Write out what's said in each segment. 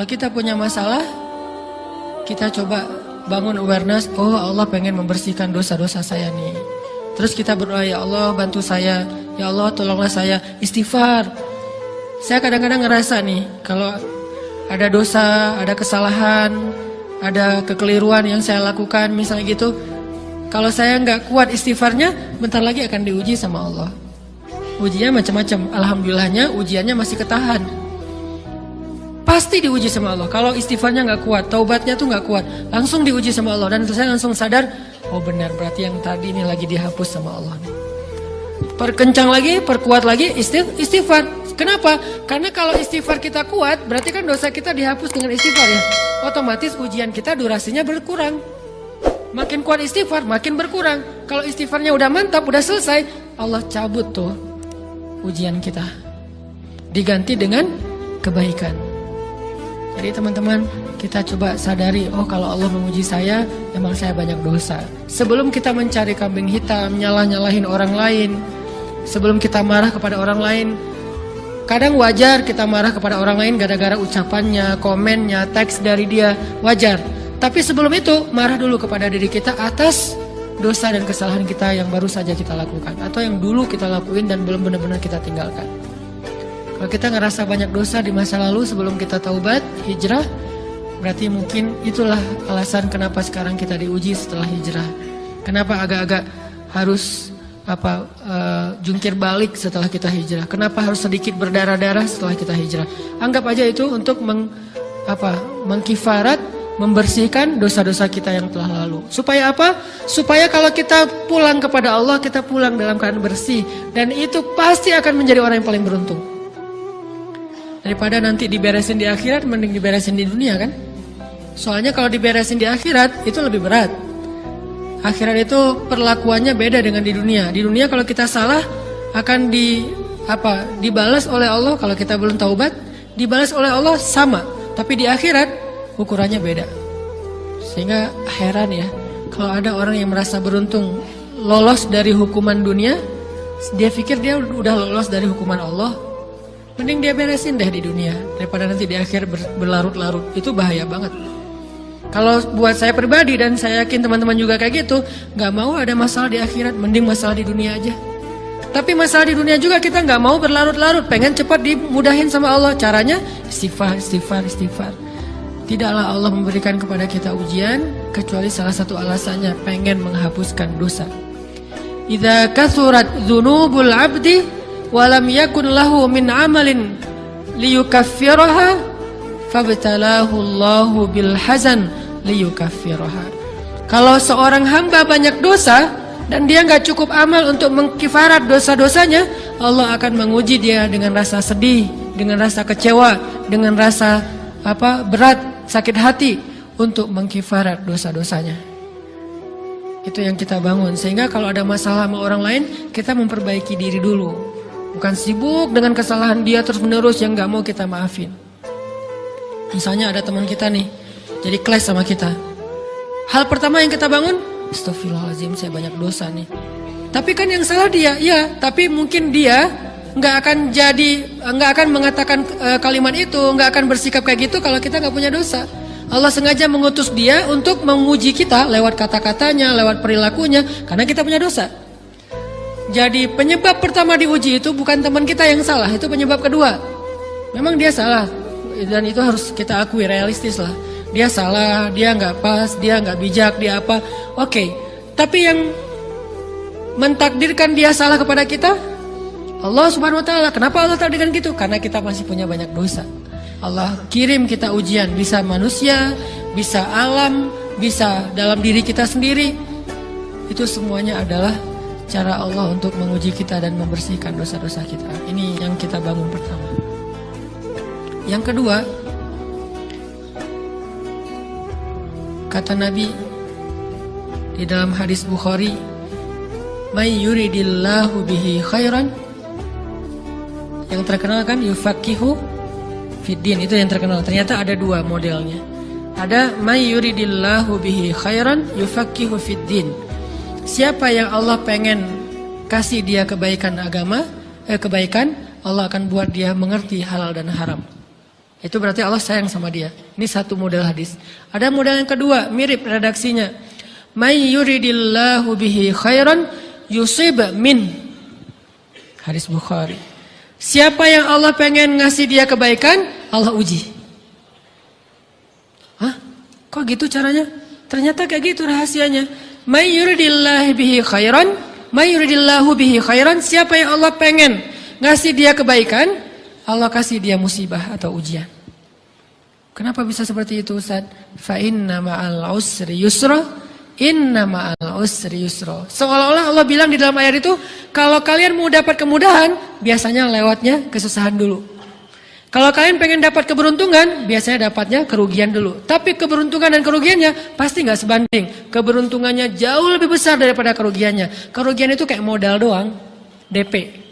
Kalau kita punya masalah, kita coba bangun awareness, oh Allah pengen membersihkan dosa-dosa saya nih. Terus kita berdoa, ya Allah bantu saya, ya Allah tolonglah saya, istighfar. Saya kadang-kadang ngerasa nih, kalau ada dosa, ada kesalahan, ada kekeliruan yang saya lakukan, misalnya gitu, kalau saya nggak kuat istighfarnya, bentar lagi akan diuji sama Allah. Ujiannya macam-macam, alhamdulillahnya ujiannya masih ketahan. Pasti diuji sama Allah. Kalau istighfarnya nggak kuat, taubatnya tuh nggak kuat, langsung diuji sama Allah. Dan saya langsung sadar, oh benar, berarti yang tadi ini lagi dihapus sama Allah nih. Perkencang lagi, perkuat lagi istighfar. Kenapa? Karena kalau istighfar kita kuat, berarti kan dosa kita dihapus dengan istighfar ya. Otomatis ujian kita durasinya berkurang. Makin kuat istighfar, makin berkurang. Kalau istighfarnya udah mantap, udah selesai, Allah cabut tuh ujian kita. Diganti dengan kebaikan. Jadi teman-teman, kita coba sadari, oh kalau Allah menguji saya, emang saya banyak dosa. Sebelum kita mencari kambing hitam, nyalah-nyalahin orang lain, sebelum kita marah kepada orang lain, kadang wajar kita marah kepada orang lain gara-gara ucapannya, komennya, teks dari dia, wajar. Tapi sebelum itu, marah dulu kepada diri kita atas dosa dan kesalahan kita yang baru saja kita lakukan, atau yang dulu kita lakuin dan belum benar-benar kita tinggalkan. Kalau kita ngerasa banyak dosa di masa lalu sebelum kita taubat, hijrah, berarti mungkin itulah alasan kenapa sekarang kita diuji setelah hijrah. Kenapa agak-agak harus jungkir balik setelah kita hijrah? Kenapa harus sedikit berdarah-darah setelah kita hijrah? Anggap aja itu untuk mengkifarat, membersihkan dosa-dosa kita yang telah lalu. Supaya apa? Supaya kalau kita pulang kepada Allah, kita pulang dalam keadaan bersih. Dan itu pasti akan menjadi orang yang paling beruntung. Daripada nanti diberesin di akhirat, mending diberesin di dunia kan? Soalnya kalau diberesin di akhirat, itu lebih berat. Akhirat itu perlakuannya beda dengan di dunia. Di dunia kalau kita salah, akan dibalas oleh Allah. Kalau kita belum taubat, dibalas oleh Allah sama. Tapi di akhirat, ukurannya beda. Sehingga heran ya, kalau ada orang yang merasa beruntung lolos dari hukuman dunia, dia pikir dia udah lolos dari hukuman Allah, mending dia beresin deh di dunia daripada nanti di akhir berlarut-larut. Itu bahaya banget. Kalau buat saya pribadi, dan saya yakin teman-teman juga kayak gitu, gak mau ada masalah di akhirat, mending masalah di dunia aja. Tapi masalah di dunia juga kita gak mau berlarut-larut, pengen cepat dimudahin sama Allah. Caranya istighfar. Tidaklah Allah memberikan kepada kita ujian kecuali salah satu alasannya pengen menghapuskan dosa. Idza kathurat dzunubul 'abdi wa lam yakun lahu min 'amalin liyukaffiraha fabtalahu Allahu bil hazan liyukaffiraha. Kalau seorang hamba banyak dosa dan dia enggak cukup amal untuk mengkifarat dosa-dosanya, Allah akan menguji dia dengan rasa sedih, dengan rasa kecewa, dengan rasa berat, sakit hati untuk mengkifarat dosa-dosanya. Itu yang kita bangun. Sehingga kalau ada masalah sama orang lain, kita memperbaiki diri dulu. Bukan sibuk dengan kesalahan dia terus menerus yang gak mau kita maafin. Misalnya ada teman kita nih, jadi clash sama kita. Hal pertama yang kita bangun, astagfirullahaladzim, saya banyak dosa nih. Tapi kan yang salah dia, ya. Tapi mungkin dia nggak akan mengatakan kalimat itu, nggak akan bersikap kayak gitu kalau kita nggak punya dosa. Allah sengaja mengutus dia untuk menguji kita lewat kata-katanya, lewat perilakunya, karena kita punya dosa. Jadi penyebab pertama diuji itu bukan teman kita yang salah, itu penyebab kedua. Memang dia salah, dan itu harus kita akui, realistis lah. Dia salah, dia nggak pas, dia nggak bijak, dia apa? Oke. Tapi yang mentakdirkan dia salah kepada kita, Allah Subhanahu wa taala. Kenapa Allah takdirkan gitu? Karena kita masih punya banyak dosa. Allah kirim kita ujian, bisa manusia, bisa alam, bisa dalam diri kita sendiri. Itu semuanya adalah cara Allah untuk menguji kita dan membersihkan dosa-dosa kita. Ini yang kita bangun pertama. Yang kedua, kata Nabi di dalam hadis Bukhari, "May yuridillahu bihi khairan", yang terkenal kan yufaqihu fiddin, itu yang terkenal. Ternyata ada dua modelnya. Ada may yuridillahu bihi khairan yufaqihu fiddin. Siapa yang Allah pengen kasih dia kebaikan agama, kebaikan, Allah akan buat dia mengerti halal dan haram. Itu berarti Allah sayang sama dia. Ini satu model hadis. Ada model yang kedua, mirip redaksinya. May yuridillahu bihi khairan yusib min. Hadis Bukhari. Siapa yang Allah pengen ngasih dia kebaikan, Allah uji. Hah? Kok gitu caranya? Ternyata kayak gitu rahasianya. May yuridillahu bihi khairan, may yuridillahu bihi khairan. Siapa yang Allah pengen ngasih dia kebaikan, Allah kasih dia musibah atau ujian. Kenapa bisa seperti itu, Ustaz? Fa inna ma'al usri yusra, inna ma'al usri yusra. Seolah-olah Allah bilang di dalam ayat itu, kalau kalian mau dapat kemudahan, biasanya lewatnya kesusahan dulu. Kalau kalian pengen dapat keberuntungan, biasanya dapatnya kerugian dulu. Tapi keberuntungan dan kerugiannya pasti nggak sebanding. Keberuntungannya jauh lebih besar daripada kerugiannya. Kerugian itu kayak modal doang, DP.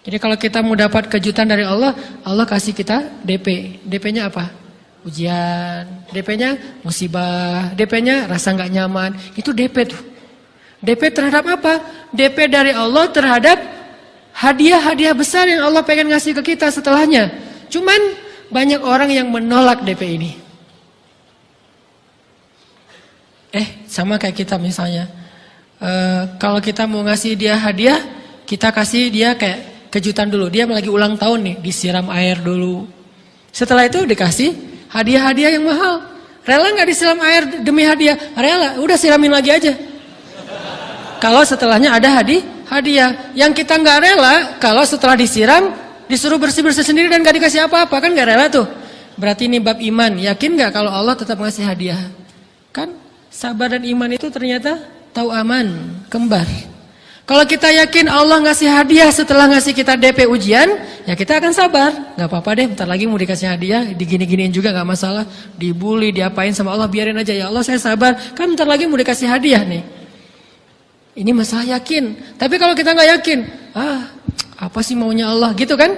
Jadi kalau kita mau dapat kejutan dari Allah, Allah kasih kita DP. DP-nya apa? Ujian. DP-nya musibah. DP-nya rasa nggak nyaman. Itu DP tuh. DP terhadap apa? DP dari Allah terhadap hadiah-hadiah besar yang Allah pengen ngasih ke kita setelahnya. Cuman banyak orang yang menolak DP ini. Sama kayak kita misalnya. Kalau kita mau ngasih dia hadiah, kita kasih dia kayak kejutan dulu. Dia lagi ulang tahun nih, disiram air dulu. Setelah itu dikasih hadiah-hadiah yang mahal. Rela nggak disiram air demi hadiah? Rela, udah siramin lagi aja. Kalau setelahnya ada hadiah. Yang kita nggak rela, kalau setelah disiram, disuruh bersih-bersih sendiri dan nggak dikasih apa-apa, kan nggak rela tuh. Berarti ini bab iman. Yakin nggak kalau Allah tetap ngasih hadiah? Kan sabar dan iman itu ternyata tahu aman, kembar. Kalau kita yakin Allah ngasih hadiah setelah ngasih kita DP ujian, ya kita akan sabar. Gak apa-apa deh, bentar lagi mau dikasih hadiah, digini-giniin juga gak masalah. Dibully, diapain sama Allah, biarin aja. Ya Allah saya sabar, kan bentar lagi mau dikasih hadiah nih. Ini masalah yakin. Tapi kalau kita gak yakin, apa sih maunya Allah, gitu kan?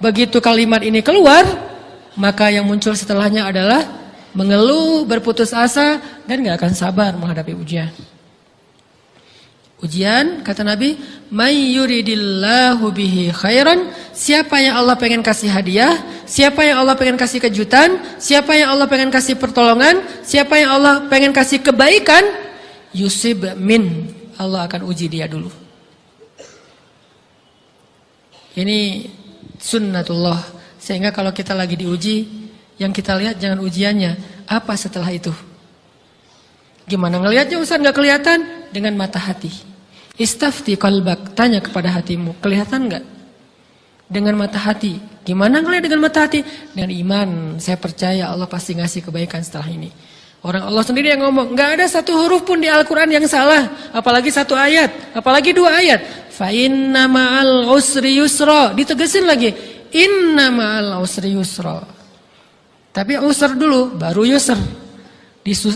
Begitu kalimat ini keluar, maka yang muncul setelahnya adalah mengeluh, berputus asa, dan gak akan sabar menghadapi ujian. Ujian, kata Nabi, may yuridillahu bihi khairan. Siapa yang Allah pengen kasih hadiah, siapa yang Allah pengen kasih kejutan, siapa yang Allah pengen kasih pertolongan, siapa yang Allah pengen kasih kebaikan, yusib min. Allah akan uji dia dulu. Ini sunnatullah. Sehingga kalau kita lagi diuji, yang kita lihat jangan ujiannya, apa setelah itu. Gimana ngelihatnya Ustaz, nggak kelihatan? Dengan mata hati. Istafti qalbak, tanya kepada hatimu, kelihatan nggak? Dengan mata hati. Gimana ngelihat dengan mata hati? Dengan iman, saya percaya Allah pasti ngasih kebaikan setelah ini. Orang Allah sendiri yang ngomong, nggak ada satu huruf pun di Al-Quran yang salah, apalagi satu ayat, apalagi dua ayat. Fa inna ma'al usri yusra, ditegesin lagi, inna ma'al usri yusra. Tapi usr dulu, baru yusr.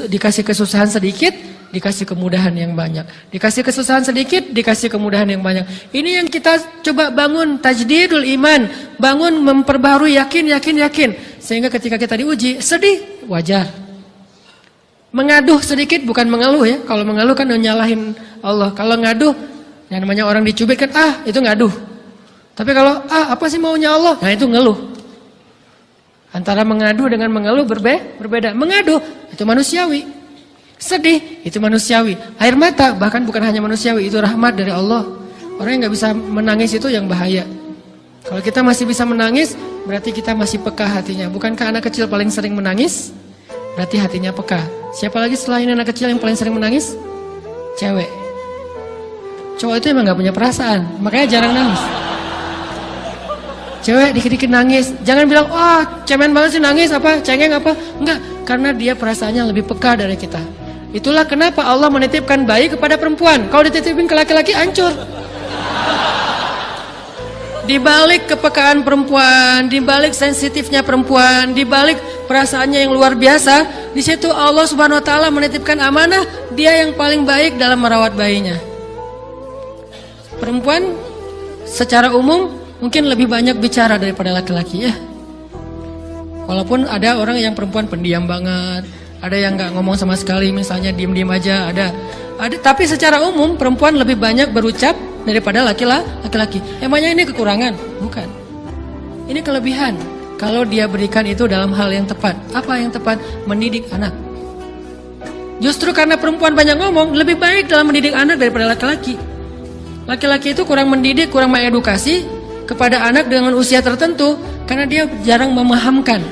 Dikasih kesusahan sedikit, dikasih kemudahan yang banyak. Dikasih kesusahan sedikit, dikasih kemudahan yang banyak. Ini yang kita coba bangun, tajdidul iman. Bangun memperbarui yakin. Sehingga ketika kita diuji, sedih, wajar. Mengaduh sedikit, bukan mengeluh ya. Kalau mengeluh kan nyalahin Allah. Kalau ngaduh, yang namanya orang dicubit kan, itu ngaduh. Tapi kalau, apa sih maunya Allah? Nah itu ngeluh. Antara mengadu dengan mengeluh berbeda. Mengadu, itu manusiawi. Sedih, itu manusiawi. Air mata, bahkan bukan hanya manusiawi, itu rahmat dari Allah. Orang yang gak bisa menangis itu yang bahaya. Kalau kita masih bisa menangis, berarti kita masih peka hatinya. Bukankah anak kecil paling sering menangis? Berarti hatinya peka. Siapa lagi selain anak kecil yang paling sering menangis? Cewek. Cowok itu emang gak punya perasaan, makanya jarang nangis. Cewek dikit-dikit nangis, jangan bilang, cemen banget sih nangis, cengeng enggak, karena dia perasaannya lebih peka dari kita. Itulah kenapa Allah menitipkan bayi kepada perempuan. Kalau dititipin ke laki-laki, hancur. Di balik kepekaan perempuan, di balik sensitifnya perempuan, di balik perasaannya yang luar biasa, di situ Allah Subhanahu wa taala menitipkan amanah, dia yang paling baik dalam merawat bayinya. Perempuan secara umum mungkin lebih banyak bicara daripada laki-laki ya. Walaupun ada orang yang perempuan pendiam banget, ada yang nggak ngomong sama sekali, misalnya diem-diem aja, ada. Tapi secara umum perempuan lebih banyak berucap daripada laki-laki. Emangnya ini kekurangan? Bukan. Ini kelebihan. kalau dia berikan itu dalam hal yang tepat. Apa yang tepat? Mendidik anak. Justru karena perempuan banyak ngomong, lebih baik dalam mendidik anak daripada laki-laki. Laki-laki itu kurang mendidik, kurang mengedukasi kepada anak dengan usia tertentu karena dia jarang memahamkan.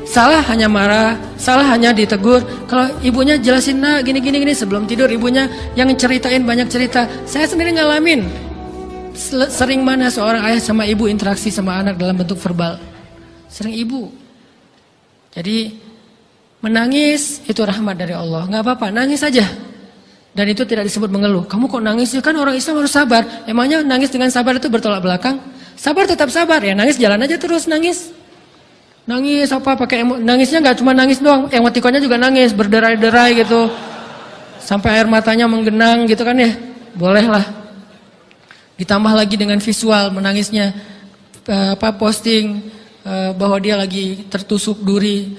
Salah hanya marah, salah hanya ditegur. Kalau ibunya jelasin, nah gini sebelum tidur ibunya yang ceritain banyak cerita. Saya sendiri ngalamin sering mana seorang ayah sama ibu interaksi sama anak dalam bentuk verbal. Sering ibu. Jadi menangis itu rahmat dari Allah. Nggak apa-apa, nangis saja. Dan itu tidak disebut mengeluh. Kamu kok nangis? Kan orang Islam harus sabar. Emangnya nangis dengan sabar itu bertolak belakang? Sabar tetap sabar ya, nangis jalan aja terus nangis. Nangis apa pakai nangisnya nggak cuma nangis doang, emotikonnya juga nangis, berderai-derai gitu. Sampai air matanya menggenang gitu kan ya. Bolehlah. Ditambah lagi dengan visual menangisnya posting bahwa dia lagi tertusuk duri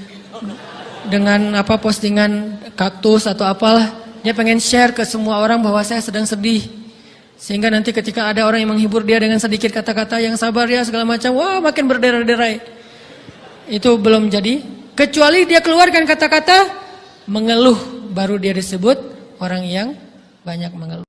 dengan postingan kaktus atau apalah. Dia pengen share ke semua orang bahwa saya sedang sedih. Sehingga nanti ketika ada orang yang menghibur dia dengan sedikit kata-kata yang sabar ya segala macam, wah makin berderai-derai. Itu belum jadi. Kecuali dia keluarkan kata-kata mengeluh, baru dia disebut orang yang banyak mengeluh.